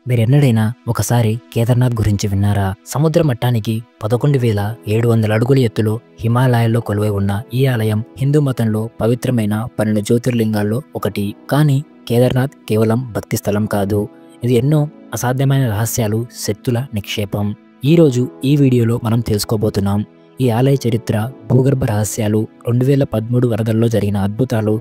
మీరెన్నడైనా ఒకసారి కేదార్నాథ్ గురించి విన్నారా? సముద్ర మట్టానికి 11,700 అడుగుల ఎత్తులో హిమాలయాల్లో కొలువై ఉన్న ఈ ఆలయం హిందూ మతంలో పవిత్రమైన 12 జ్యోతిర్లింగాల్లో ఒకటి. కానీ కేదార్నాథ్ కేవలం భక్తి స్థలం కాదు, ఇది ఎన్నో అసాధ్యమైన రహస్యాలు, శక్తుల నిక్షేపం. ఈరోజు ఈ వీడియోలో మనం తెలుసుకోబోతున్నాం ఈ ఆలయ చరిత్ర, భూగర్భ రహస్యాలు, 2013 వరదల్లో జరిగిన అద్భుతాలు,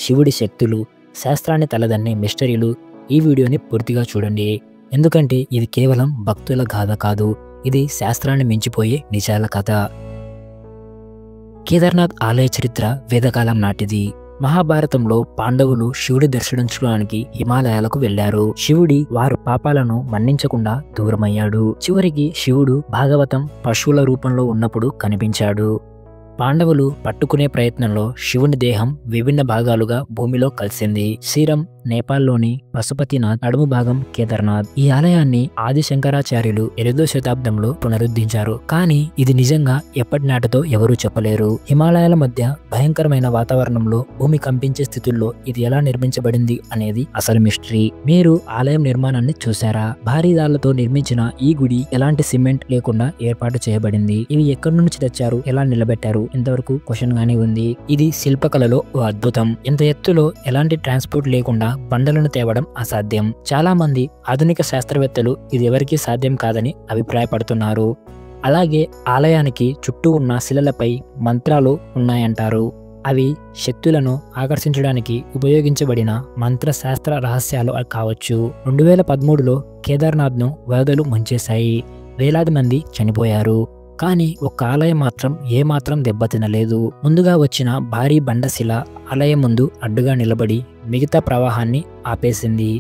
శివుడి శక్తులు, శాస్త్రాన్ని తలదన్నే మిస్టరీలు. ఈ వీడియోని పూర్తిగా చూడండి, ఎందుకంటే ఇది కేవలం భక్తుల గాథ కాదు, ఇది శాస్త్రాన్ని మించిపోయే నిజాల కథ. కేదార్నాథ్ ఆలయ చరిత్ర వేదకాలం నాటిది. మహాభారతంలో పాండవులు శివుడి దర్శించుకోవడానికి హిమాలయాలకు వెళ్లారు. శివుడి వారి పాపాలను మన్నించకుండా దూరమయ్యాడు. చివరికి శివుడు భాగవతం పశువుల రూపంలో ఉన్నప్పుడు కనిపించాడు. పాండవులు పట్టుకునే ప్రయత్నంలో శివుని దేహం విభిన్న భాగాలుగా భూమిలో కలిసింది. శిరం నేపాల్లోని పశుపతినాథ్, నడుము భాగం కేదార్నాథ్. ఈ ఆలయాన్ని ఆది శంకరాచార్యులు 8వ శతాబ్దంలో పునరుద్ధరించారు. కానీ ఇది నిజంగా ఎప్పటి నాటితో ఎవరూ చెప్పలేరు. హిమాలయాల మధ్య భయంకరమైన వాతావరణంలో భూమి కంపించే స్థితుల్లో ఇది ఎలా నిర్మించబడింది అనేది అసలు మిస్టరీ. మీరు ఆలయం నిర్మాణాన్ని చూసారా? భారీ రాళ్లతో నిర్మించిన ఈ గుడి ఎలాంటి సిమెంట్ లేకుండా ఏర్పాటు చేయబడింది. ఇవి ఎక్కడి నుంచి తెచ్చారు, ఎలా నిలబెట్టారు, ఇంతవరకు క్వశ్చన్ గానే ఉంది. ఇది శిల్పకళలో ఓ అద్భుతం. ఇంత ఎత్తులో ఎలాంటి ట్రాన్స్పోర్ట్ లేకుండా బండలను తేవడం అసాధ్యం. చాలా మంది ఆధునిక శాస్త్రవేత్తలు ఇది ఎవరికీ సాధ్యం కాదని అభిప్రాయపడుతున్నారు. అలాగే ఆలయానికి చుట్టూ ఉన్న శిలలపై మంత్రాలు ఉన్నాయంటారు. అవి శక్తులను ఆకర్షించడానికి ఉపయోగించబడిన మంత్రశాస్త్ర రహస్యాలు కావచ్చు. 2013లో కేదార్నాథ్ను వరదలు ముంచేశాయి. వేలాది మంది చనిపోయారు. కానీ ఒక్క ఆలయం మాత్రం ఏమాత్రం దెబ్బతినలేదు. ముందుగా వచ్చిన భారీ బండశిల ఆలయం ముందు అడ్డుగా నిలబడి మిగతా ప్రవాహాన్ని ఆపేసింది.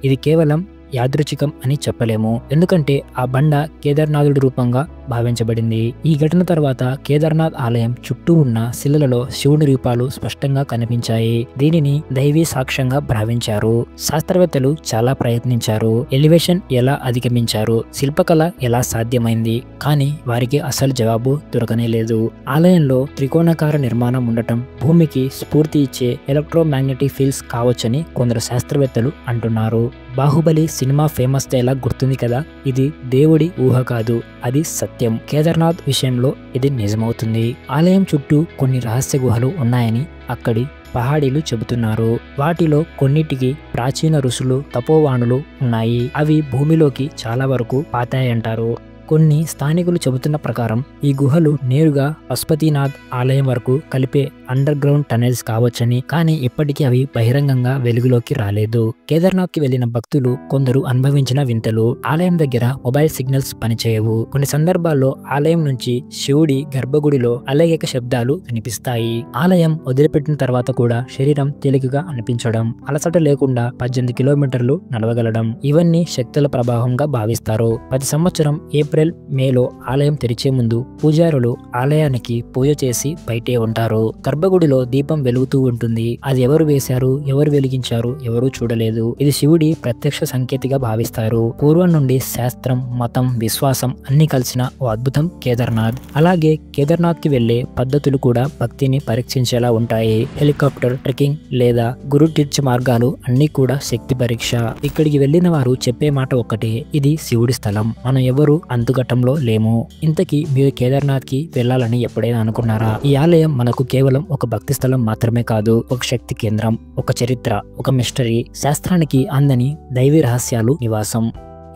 ఇది కేవలం యాదృచ్ఛికం అని చెప్పలేము, ఎందుకంటే ఆ బండ కేదార్నాథుడి రూపంగా భావించబడింది. ఈ ఘటన తర్వాత కేదార్నాథ్ ఆలయం చుట్టూ ఉన్న శిలలలో శివుని రూపాలు స్పష్టంగా కనిపించాయి. దీనిని దైవీ సాక్ష్యంగా భావించారు. శాస్త్రవేత్తలు చాలా ప్రయత్నించారు, ఎలివేషన్ ఎలా అధిగమించారు, శిల్పకళ ఎలా సాధ్యమైంది, కానీ వారికి అసలు జవాబు దొరకనే లేదు. ఆలయంలో త్రికోణాకార నిర్మాణం ఉండటం భూమికి స్ఫూర్తి ఇచ్చే ఎలక్ట్రోమాగ్నెటిక్ ఫీల్డ్స్ కావచ్చని కొందరు శాస్త్రవేత్తలు అంటున్నారు. బాహుబలి సినిమా ఫేమస్ డైలాగ్ గుర్తుంది కదా, ఇది దేవుడి ఊహ కాదు, అది సత్యం. కేదార్నాథ్ విషయంలో ఇది నిజమవుతుంది. ఆలయం చుట్టూ కొన్ని రహస్య గుహలు ఉన్నాయని అక్కడి పహాడీలు చెబుతున్నారు. వాటిలో కొన్నిటికి ప్రాచీన ఋషులు, తపోవాణులు ఉన్నాయి. అవి భూమిలోకి చాలా వరకు పాతాయంటారు. కొన్ని స్థానికులు చెబుతున్న ప్రకారం ఈ గుహలు నేరుగా పశుపతినాథ్ ఆలయం వరకు కలిపే అండర్ గ్రౌండ్ టనెల్స్ కావచ్చని, కానీ ఇప్పటికీ అవి బహిరంగంగా వెలుగులోకి రాలేదు. కేదార్నాథ్ కి వెళ్లిన భక్తులు కొందరు అనుభవించిన వింతలు. ఆలయం దగ్గర మొబైల్ సిగ్నల్స్ పనిచేయవు. కొన్ని సందర్భాల్లో ఆలయం నుంచి శివుడి గర్భగుడిలో అలయక శబ్దాలు వినిపిస్తాయి. ఆలయం వదిలిపెట్టిన తర్వాత కూడా శరీరం తేలికగా అనిపించడం, అలసట లేకుండా 18 కిలోమీటర్లు నడవగలడం, ఇవన్నీ శక్తుల ప్రభావంగా భావిస్తారు. ప్రతి సంవత్సరం ఏప్రిల్, మేలో ఆలయం తెరిచే ముందు పూజారులు ఆలయానికి పూజ చేసి బయటే ఉంటారు. గర్భగుడిలో దీపం వెలుగుతూ ఉంటుంది. అది ఎవరు వేశారు, ఎవరు వెలిగించారు, ఎవరూ చూడలేదు. ఇది శివుడి ప్రత్యక్ష సంకేతిగా భావిస్తారు. పూర్వం నుండి శాస్త్రం, మతం, విశ్వాసం అన్ని కలిసిన ఓ అద్భుతం కేదార్నాథ్. అలాగే కేదార్నాథ్ కి వెళ్లే పద్ధతులు కూడా భక్తిని పరీక్షించేలా ఉంటాయి. హెలికాప్టర్ ట్రెక్కింగ్ లేదా గురు తీర్చ మార్గాలు అన్ని కూడా శక్తి పరీక్ష. ఇక్కడికి వెళ్లిన వారు చెప్పే మాట ఒక్కటే, ఇది శివుడి స్థలం, మనం ఎవరు అంతుఘట్టంలో లేము. ఇంతకీ మీరు కేదార్నాథ్ కి వెళ్లాలని ఎప్పుడైనా అనుకున్నారా? ఈ ఆలయం మనకు కేవలం ఒక భక్తి స్థలం మాత్రమే కాదు, ఒక శక్తి కేంద్రం, ఒక చరిత్ర, ఒక మిస్టరీ, శాస్త్రానికి అందని దైవీ రహస్యాలు నివాసం.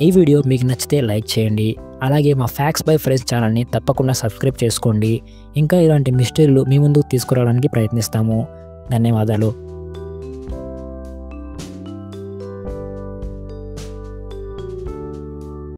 ఈ వీడియో మీకు నచ్చితే లైక్ చేయండి. అలాగే మా ఫ్యాక్ట్స్ బై ఫ్రెండ్స్ ఛానల్ని తప్పకుండా సబ్స్క్రైబ్ చేసుకోండి. ఇంకా ఇలాంటి మిస్టరీలు మీ ముందుకు తీసుకురావడానికి ప్రయత్నిస్తాము. ధన్యవాదాలు.